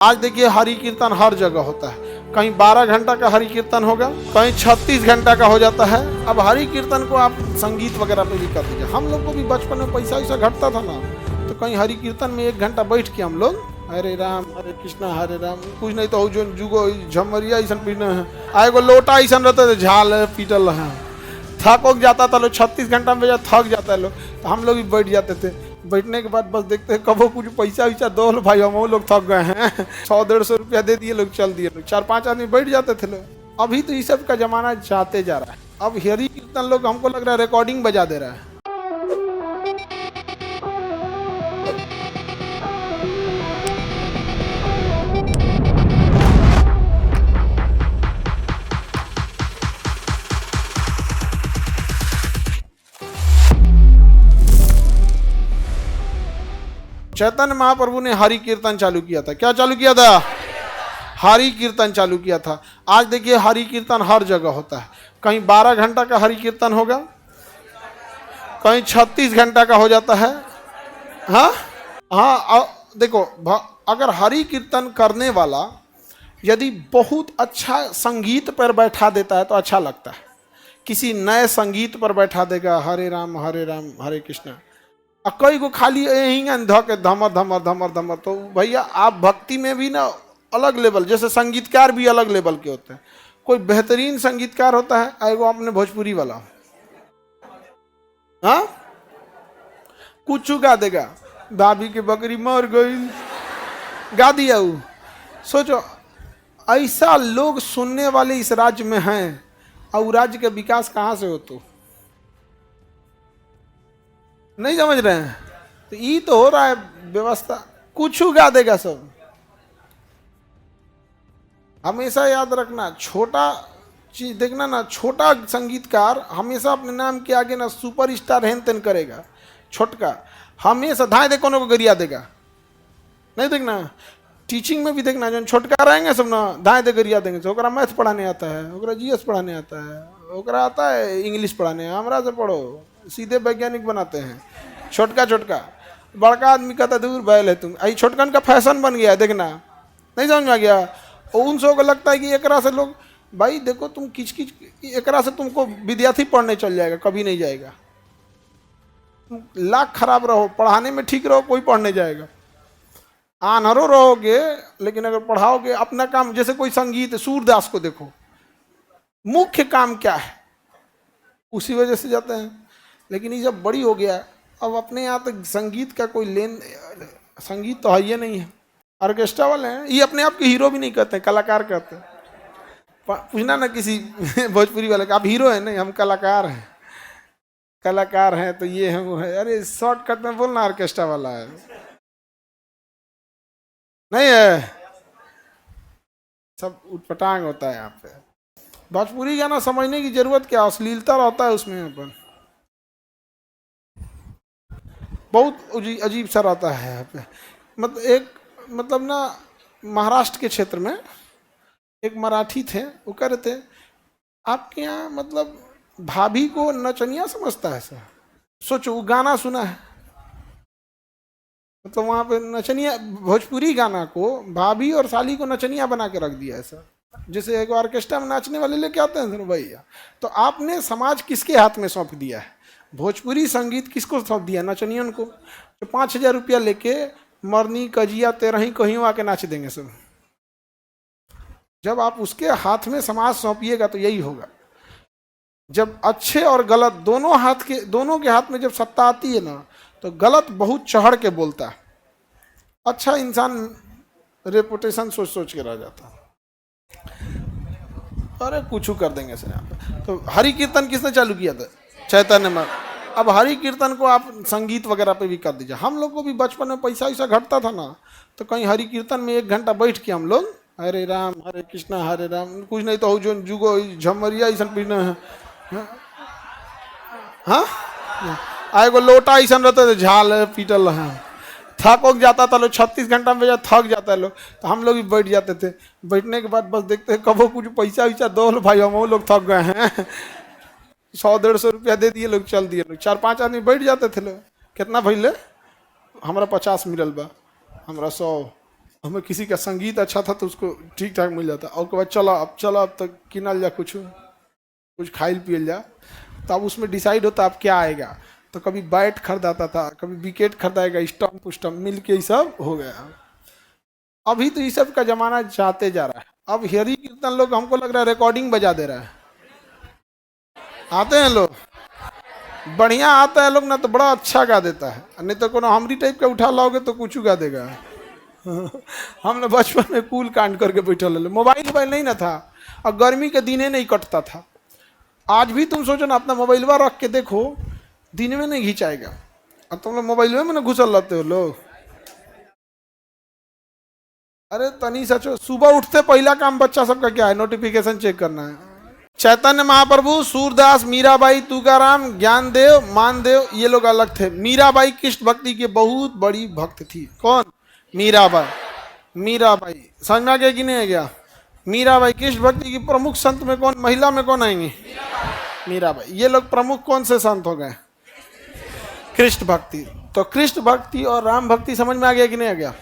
आज देखिए हरि कीर्तन हर जगह होता है। कहीं 12 घंटा का हरि कीर्तन होगा, कहीं 36 घंटा का हो जाता है। अब हरि कीर्तन को आप संगीत वगैरह पे भी कर दीजिए। हम लोग को भी बचपन में पैसा वैसा घटता था ना, तो कहीं हरि कीर्तन में 1 घंटा बैठ के हम लोग हरे राम हरे कृष्णा हरे राम, कुछ नहीं तो जो जुगो झमरिया ऐसा पीना है, आएगो लोटा ऐसा रहता है झाल पीटल है, थक उक जाता था लोग। 36 घंटा में थक जाता है लोग, तो हम लोग भी बैठ जाते थे। बैठने के बाद बस देखते हैं कबो कुछ पैसा वैसा दो भाई, हम लोग थक गए हैं 100-150 रुपया दे दिए लोग, चल दिए लोग। 4-5 आदमी बैठ जाते थे लोग। अभी तो ये सब का जमाना जाते जा रहा है। अब हरि कीर्तन लोग हमको लग रहा है रिकॉर्डिंग बजा दे रहा है। चैतन्य महाप्रभु ने हरि कीर्तन चालू किया था। क्या चालू किया था? हरि कीर्तन चालू किया था। आज देखिए हरि कीर्तन हर जगह होता है। कहीं 12 घंटा का हरि कीर्तन होगा, कहीं 36 घंटा का हो जाता है। हाँ हाँ, देखो अगर हरि कीर्तन करने वाला यदि बहुत अच्छा संगीत पर बैठा देता है तो अच्छा लगता है। किसी नए संगीत पर बैठा देगा, हरे राम हरे कृष्णा, और कई को खाली यही के धमर धमर धमर धमर, तो भैया आप भक्ति में भी ना अलग लेवल, जैसे संगीतकार भी अलग लेवल के होते हैं। कोई बेहतरीन संगीतकार होता है, एगो अपने भोजपुरी वाला, हाँ कुछ गा देगा, भाभी की बकरी मर गई, गा दिया वो। सोचो ऐसा लोग सुनने वाले इस राज्य में हैं, और राज्य का विकास कहाँ से हो? तो नहीं समझ रहे हैं? तो ये तो हो रहा है व्यवस्था, कुछ गा देगा सब। हमेशा याद रखना, छोटा चीज देखना ना, छोटा संगीतकार हमेशा अपने नाम के आगे ना सुपर स्टार हेन तेन करेगा। छोटका हमेशा धाए दे कोनो को गरिया देगा। नहीं देखना, टीचिंग में भी देखना, जो छोटका रहेंगे सब ना धाए दे गरिया देंगे। तो ओकरा मैथ पढ़ाने आता है, ओकरा जीएस पढ़ाने आता है, ओकरा आता है इंग्लिश पढ़ाने, हमरा से पढ़ो, सीधे वैज्ञानिक बनाते हैं। छोटका छोटका बड़का आदमी कहता दूर बैल है तुम। आई छोटकन का फैशन बन गया है, देखना नहीं समझ में आ गया। उन सब को लगता है कि एकरा से लोग, भाई देखो तुम किच किच, एकरा से तुमको विद्यार्थी पढ़ने चल जाएगा, कभी नहीं जाएगा। तुम लाख खराब रहो, पढ़ाने में ठीक रहो, कोई पढ़ने जाएगा। आनहरो रहोगे लेकिन अगर पढ़ाओगे अपना काम, जैसे कोई संगीत, सूरदास को देखो, मुख्य काम क्या है, उसी वजह से जाते हैं। लेकिन ये जब बड़ी हो गया, अब अपने यहाँ तक संगीत का कोई संगीत तो है ही नहीं है। ऑर्केस्ट्रा वाले हैं, ये अपने आप के हीरो भी नहीं कहते, कलाकार कहते हैं। पूछना ना किसी भोजपुरी वाले का, आप हीरो हैं? नहीं, हम कलाकार हैं। कलाकार हैं तो ये है वो है। अरे शॉर्टकट में बोलना ऑर्केस्ट्रा वाला है, नहीं है, सब उटपटांग होता है यहाँ पे। भोजपुरी गाना समझने की जरूरत क्या, अश्लीलता रहता है उसमें। यहाँ पर बहुत अजीब सा रहता है यहाँ पे। मतलब ना, महाराष्ट्र के क्षेत्र में एक मराठी थे, वो कह रहे थे आपके यहाँ मतलब भाभी को नचनिया समझता है सर। सोचो वो गाना सुना है, मतलब वहाँ पे नचनिया, भोजपुरी गाना को भाभी और साली को नचनिया बना के रख दिया है सर। जैसे एक ऑर्केस्ट्रा में नाचने वाले लेके आते हैं भैया, तो आपने समाज किसके हाथ में सौंप दिया है? भोजपुरी संगीत किसको सौंप दिया? नचनियन को। तो 5,000 रुपया लेके मरनी कजिया तेरही कहीं आके नाच देंगे सब। जब आप उसके हाथ में समाज सौंपिएगा तो यही होगा। जब अच्छे और गलत दोनों के हाथ में जब सत्ता आती है ना, तो गलत बहुत चढ़ के बोलता है, अच्छा इंसान रेपुटेशन सोच सोच के रह जाता है। अरे कुछ कर देंगे सर यहाँ पे। तो हरि कीर्तन किसने चालू किया था? चैतन्य महाप्रभु। अब हरि कीर्तन को आप संगीत वगैरह पे भी कर दीजिए। हम लोग को भी बचपन में पैसा वैसा घटता था ना, तो कहीं हरि कीर्तन में 1 घंटा बैठ के हम लोग हरे राम हरे कृष्णा हरे राम, कुछ नहीं तो जो जुगो झमरिया ऐसा पीना है, हाँ आएगो लोटा ऐसा रहता है झाल पीटल है, थक उक जाता था लोग। 36 घंटा में थक जाता है लोग, तो हम लोग भी बैठ जाते थे। बैठने के बाद बस देखते हैं कबो कुछ पैसा वैसा दो भाई, हम लोग थक गए हैं 100-150 रुपया दे दिए लोग, चल दिए लोग। 4-5 आदमी बैठ जाते थे लोग। कितना भैले? हमारा 50 मिलल बा, हमारा 100, हमें किसी का संगीत अच्छा था तो उसको ठीक ठाक मिल जाता, और उसके बाद चलो अब तक किनल जा कुछ खाइल पियल जा। तो अब उसमें डिसाइड होता अब क्या आएगा। तो कभी बैट खरीदाता था, कभी विकेट खरीदाएगा, स्टम्प उस्टम्प मिल के ये सब हो गया। अभी तो ये सब का जमाना जाते जा रहा है। अब हरी कीर्तन लोग हमको लग रहा है रिकॉर्डिंग बजा दे रहा है। आते हैं लोग, बढ़िया आता है लोग ना, तो बड़ा अच्छा गा देता है, नहीं तो कोनो हमरी टाइप का उठा लाओगे तो कुछ गा देगा। हमने बचपन में कूल कांड करके बैठा ले, मोबाइल नहीं ना था, और गर्मी के दिने नहीं कटता था। आज भी तुम सोचो ना, अपना मोबाइलवा रख के देखो, दिन में नहीं खींचाएगा, और तुम लोग मोबाइल में ना घुसल रहते हो लोग। अरे तनी सचो, सुबह उठते पहला काम बच्चा सबका क्या है? नोटिफिकेशन चेक करना है। चैतन्य महाप्रभु, सूरदास, मीराबाई, तुकाराम, ज्ञानदेव, मानदेव, ये लोग अलग थे। मीराबाई कृष्ण भक्ति की बहुत बड़ी भक्त थी। कौन? मीराबाई। मीराबाई समझ में आ गया कि नहीं आ गया? मीराबाई कृष्ण भक्ति की प्रमुख संत में कौन, महिला में कौन आएंगे? मीराबाई। ये लोग प्रमुख कौन से संत हो गए? कृष्ण भक्ति। तो कृष्ण भक्ति और राम भक्ति समझ में आ गया कि नहीं आ गया?